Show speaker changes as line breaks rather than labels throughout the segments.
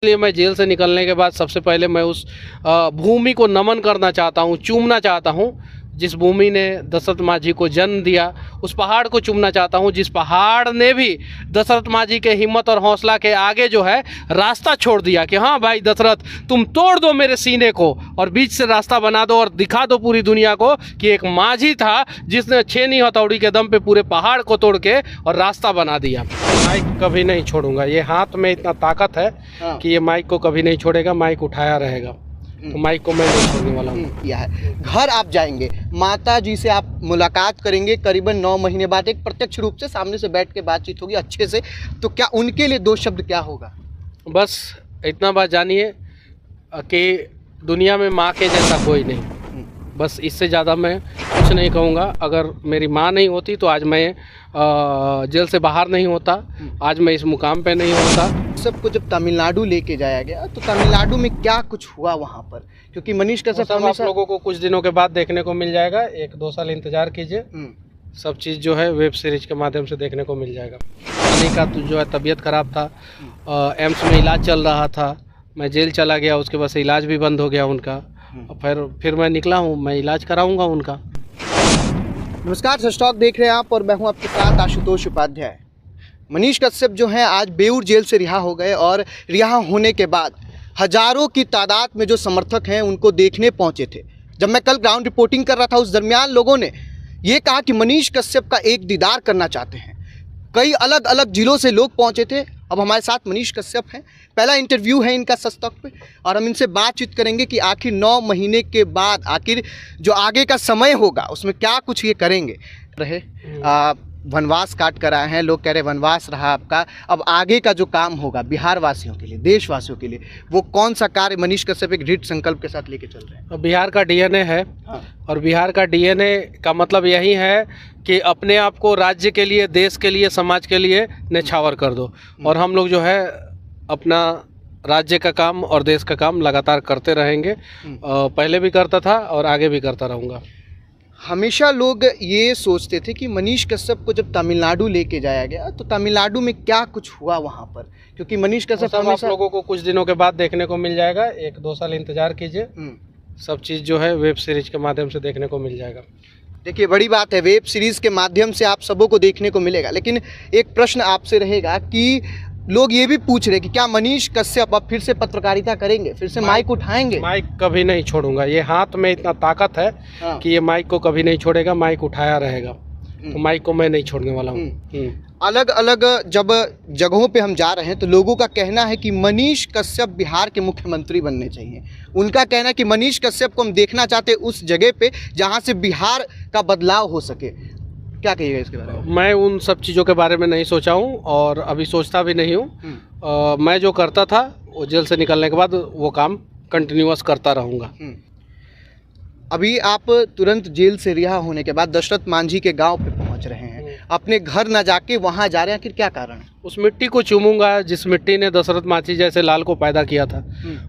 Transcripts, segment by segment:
इसलिए मैं जेल से निकलने के बाद सबसे पहले मैं उस भूमि को नमन करना चाहता हूँ, चूमना चाहता हूँ जिस भूमि ने दशरथ मांझी को जन्म दिया। उस पहाड़ को चूमना चाहता हूँ जिस पहाड़ ने भी दशरथ मांझी के हिम्मत और हौसला के आगे जो है रास्ता छोड़ दिया कि हाँ भाई दशरथ, तुम तोड़ दो मेरे सीने को और बीच से रास्ता बना दो और दिखा दो पूरी दुनिया को कि एक मांझी था जिसने छेनी हथौड़ी के दम पे पूरे पहाड़ को तोड़ के और रास्ता बना दिया। माइक कभी नहीं छोड़ूंगा, ये हाथ में इतना ताकत है कि ये माइक को कभी नहीं छोड़ेगा, माइक उठाया रहेगा, तो माइक को मैं नहीं छोड़ने वाला हूँ।
यह है घर आप जाएंगे, माता जी से आप मुलाकात करेंगे करीबन 9 महीने बाद, एक प्रत्यक्ष रूप से सामने से बैठ के बातचीत होगी अच्छे से, तो क्या उनके लिए 2 शब्द क्या होगा?
बस इतना बात जानिए कि दुनिया में माँ के जैसा कोई नहीं, बस इससे ज़्यादा मैं कुछ नहीं कहूँगा। अगर मेरी माँ नहीं होती तो आज मैं जेल से बाहर नहीं होता, आज मैं इस मुकाम पे नहीं होता।
सबको जब तमिलनाडु लेके जाया गया तो तमिलनाडु में क्या कुछ हुआ वहाँ पर? क्योंकि मनीष कश्यप
आप लोगों को कुछ दिनों के बाद देखने को मिल जाएगा, 1-2 साल इंतजार कीजिए, सब चीज़ जो है वेब सीरीज के माध्यम से देखने को मिल जाएगा। अली का जो है तबीयत खराब था, एम्स में इलाज चल रहा था, मैं जेल चला गया, उसके बाद से इलाज भी बंद हो गया उनका, फिर मैं निकला हूँ, मैं इलाज कराऊंगा उनका।
नमस्कार, सस्टॉक देख रहे हैं आप और मैं हूँ आपके साथ आशुतोष उपाध्याय। मनीष कश्यप जो हैं आज बेऊर जेल से रिहा हो गए और रिहा होने के बाद हजारों की तादाद में जो समर्थक हैं उनको देखने पहुंचे थे। जब मैं कल ग्राउंड रिपोर्टिंग कर रहा था उस दरमियान लोगों ने ये कहा कि मनीष कश्यप का एक दीदार करना चाहते हैं। कई अलग अलग जिलों से लोग पहुंचे थे। अब हमारे साथ मनीष कश्यप हैं, पहला इंटरव्यू है इनका सस्टॉक पे और हम इनसे बातचीत करेंगे कि आखिर 9 महीने के बाद आखिर जो आगे का समय होगा उसमें क्या कुछ ये करेंगे। रहे वनवास काट कर आए हैं, लोग कह रहे वनवास रहा आपका, अब आगे का जो काम होगा बिहार वासियों के लिए, देशवासियों के लिए, वो कौन सा कार्य मनीष कश्यप एक दृढ़ संकल्प के साथ लेके चल रहे हैं?
बिहार का डीएनए है और बिहार का डीएनए का मतलब यही है कि अपने आप को राज्य के लिए, देश के लिए, समाज के लिए न्यौछावर कर दो। और हम लोग जो है अपना राज्य का काम और देश का काम लगातार करते रहेंगे, पहले भी करता था और आगे भी करता रहूँगा।
हमेशा लोग ये सोचते थे कि मनीष कश्यप को जब तमिलनाडु लेके जाया गया तो तमिलनाडु में क्या कुछ हुआ वहाँ पर, क्योंकि मनीष कश्यप
आप लोगों को कुछ दिनों के बाद देखने को मिल जाएगा, 1-2 साल इंतजार कीजिए, सब चीज़ जो है वेब सीरीज के माध्यम से देखने को मिल जाएगा।
देखिए बड़ी बात है, वेब सीरीज के माध्यम से आप सबों को देखने को मिलेगा, लेकिन एक प्रश्न आपसे रहेगा कि लोग ये भी पूछ रहे कि क्या मनीष कश्यप अब फिर से पत्रकारिता करेंगे, फिर से माइक उठाएंगे?
माइक कभी नहीं छोड़ूंगा, ये हाथ में इतना ताकत है कि ये माइक को कभी नहीं छोड़ेगा, माइक उठाया रहेगा, तो माइक को मैं नहीं छोड़ने वाला हूँ।
अलग अलग जब जगहों पे हम जा रहे हैं तो लोगों का कहना है कि मनीष कश्यप बिहार के मुख्यमंत्री बनने चाहिए। उनका कहना है कि मनीष कश्यप को हम देखना चाहते हैं उस जगह पे जहाँ से बिहार का बदलाव हो सके। क्या कहिएगा इसके बारे में?
मैं उन सब चीज़ों के बारे में नहीं सोचा हूँ और अभी सोचता भी नहीं हूँ। मैं जो करता था वो जेल से निकलने के बाद वो काम कंटिन्यूअस करता रहूँगा।
अभी आप तुरंत जेल से रिहा होने के बाद दशरथ मांझी के गांव पे पहुंच रहे हैं, अपने घर न जाके वहां जा रहे हैं, आखिर क्या कारण है?
उस मिट्टी को चूमूंगा जिस मिट्टी ने दशरथ मांझी जैसे लाल को पैदा किया था,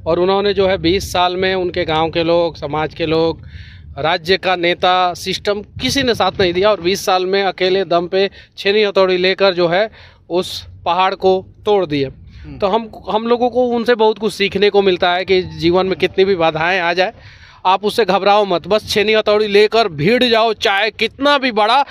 और उन्होंने जो है 20 साल में उनके गाँव के लोग, समाज के लोग, राज्य का नेता, सिस्टम किसी ने साथ नहीं दिया और 20 साल में अकेले दम पे छेनी हथौड़ी लेकर जो है उस पहाड़ को तोड़ दिए। तो हम लोगों को उनसे बहुत कुछ सीखने को मिलता है कि जीवन में कितनी भी बाधाएं आ जाए आप उससे घबराओ मत, बस छेनी हथौड़ी लेकर भीड़ जाओ, चाहे कितना भी बड़ा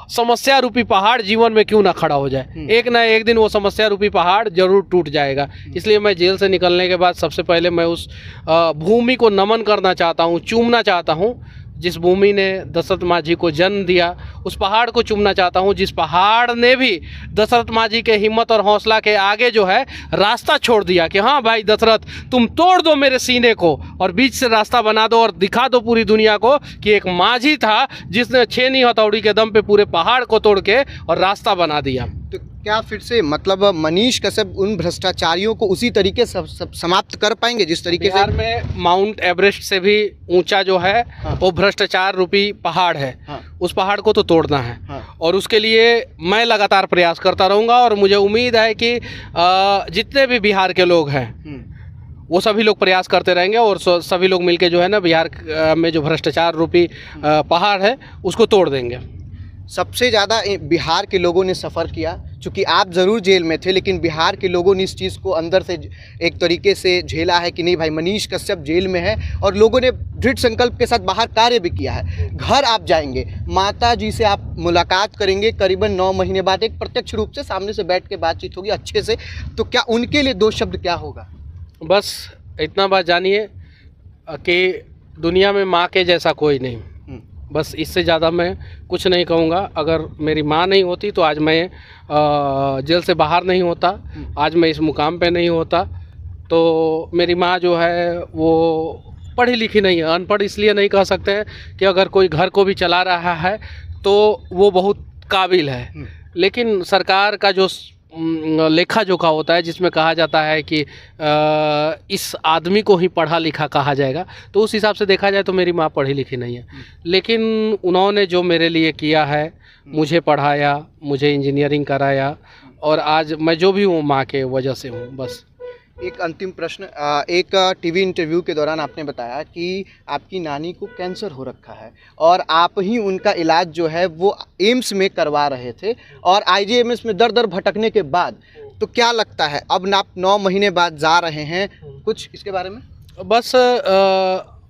समस्या रूपी पहाड़ जीवन में क्यों ना खड़ा हो जाए, एक ना एक दिन वो समस्या रूपी पहाड़ जरूर टूट जाएगा। इसलिए मैं जेल से निकलने के बाद सबसे पहले मैं उस भूमि को नमन करना चाहता हूँ, चूमना चाहता हूँ जिस भूमि ने दशरथ मांझी को जन्म दिया। उस पहाड़ को चूमना चाहता हूँ जिस पहाड़ ने भी दशरथ मांझी के हिम्मत और हौसला के आगे जो है रास्ता छोड़ दिया कि हाँ भाई दशरथ, तुम तोड़ दो मेरे सीने को और बीच से रास्ता बना दो और दिखा दो पूरी दुनिया को कि एक मांझी था जिसने छेनी हथौड़ी के दम पे पूरे पहाड़ को तोड़ के और रास्ता बना दिया।
तो क्या फिर से मतलब मनीष कश्यप उन भ्रष्टाचारियों को उसी तरीके से समाप्त कर पाएंगे जिस तरीके से?
में माउंट एवरेस्ट से भी ऊंचा जो है वो भ्रष्टाचार रूपी पहाड़ है। उस पहाड़ को तो तोड़ना है और उसके लिए मैं लगातार प्रयास करता रहूँगा और मुझे उम्मीद है कि जितने भी बिहार के लोग हैं वो सभी लोग प्रयास करते रहेंगे और सभी लोग मिलके जो है ना बिहार में जो भ्रष्टाचार रूपी पहाड़ है उसको तोड़ देंगे।
सबसे ज़्यादा बिहार के लोगों ने सफ़र किया चूँकि आप ज़रूर जेल में थे, लेकिन बिहार के लोगों ने इस चीज़ को अंदर से एक तरीके से झेला है कि नहीं भाई मनीष कश्यप जेल में है, और लोगों ने दृढ़ संकल्प के साथ बाहर कार्य भी किया है। घर आप जाएंगे, माता जी से आप मुलाकात करेंगे करीबन 9 महीने बाद, एक प्रत्यक्ष रूप से सामने से बैठ के बातचीत होगी अच्छे से, तो क्या उनके लिए 2 शब्द क्या होगा?
बस इतना बात जानिए कि दुनिया में माँ के जैसा कोई नहीं, बस इससे ज़्यादा मैं कुछ नहीं कहूँगा। अगर मेरी माँ नहीं होती तो आज मैं जेल से बाहर नहीं होता, आज मैं इस मुकाम पे नहीं होता। तो मेरी माँ जो है वो पढ़ी लिखी नहीं है, अनपढ़ इसलिए नहीं कह सकते हैं कि अगर कोई घर को भी चला रहा है तो वो बहुत काबिल है, लेकिन सरकार का जो लेखा जोखा होता है जिसमें कहा जाता है कि इस आदमी को ही पढ़ा लिखा कहा जाएगा, तो उस हिसाब से देखा जाए तो मेरी माँ पढ़ी लिखी नहीं है, लेकिन उन्होंने जो मेरे लिए किया है, मुझे पढ़ाया, मुझे इंजीनियरिंग कराया, और आज मैं जो भी हूँ माँ के वजह से हूँ। बस
एक अंतिम प्रश्न, एक टीवी इंटरव्यू के दौरान आपने बताया कि आपकी नानी को कैंसर हो रखा है और आप ही उनका इलाज जो है वो एम्स में करवा रहे थे, और आईजीएमएस में दर दर भटकने के बाद, तो क्या लगता है अब आप 9 महीने बाद जा रहे हैं, कुछ इसके बारे में?
बस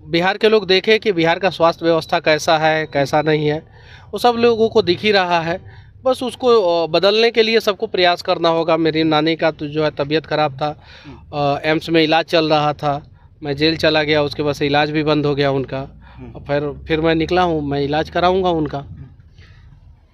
बिहार के लोग देखें कि बिहार का स्वास्थ्य व्यवस्था कैसा है कैसा नहीं है, वो सब लोगों को दिख ही रहा है। बस उसको बदलने के लिए सबको प्रयास करना होगा। मेरी नानी का तो जो है तबीयत ख़राब था, एम्स में इलाज चल रहा था, मैं जेल चला गया, उसके बाद से इलाज भी बंद हो गया उनका, फिर मैं निकला हूँ, मैं इलाज कराऊंगा उनका।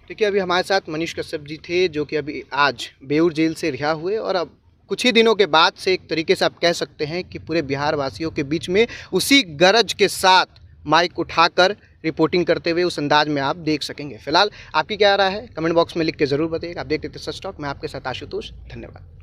देखिए, अभी हमारे साथ मनीष कश्यप जी थे, जो कि अभी आज बेऊर जेल से रिहा हुए, और अब कुछ ही दिनों के बाद से एक तरीके से आप कह सकते हैं कि पूरे बिहार वासियों के बीच में उसी गरज के साथ माइक उठाकर रिपोर्टिंग करते हुए उस अंदाज में आप देख सकेंगे। फिलहाल आपकी क्या राय है, कमेंट बॉक्स में लिख के ज़रूर बताइएगा। आप देखते थे सच टॉक, मैं आपके साथ आशुतोष, धन्यवाद।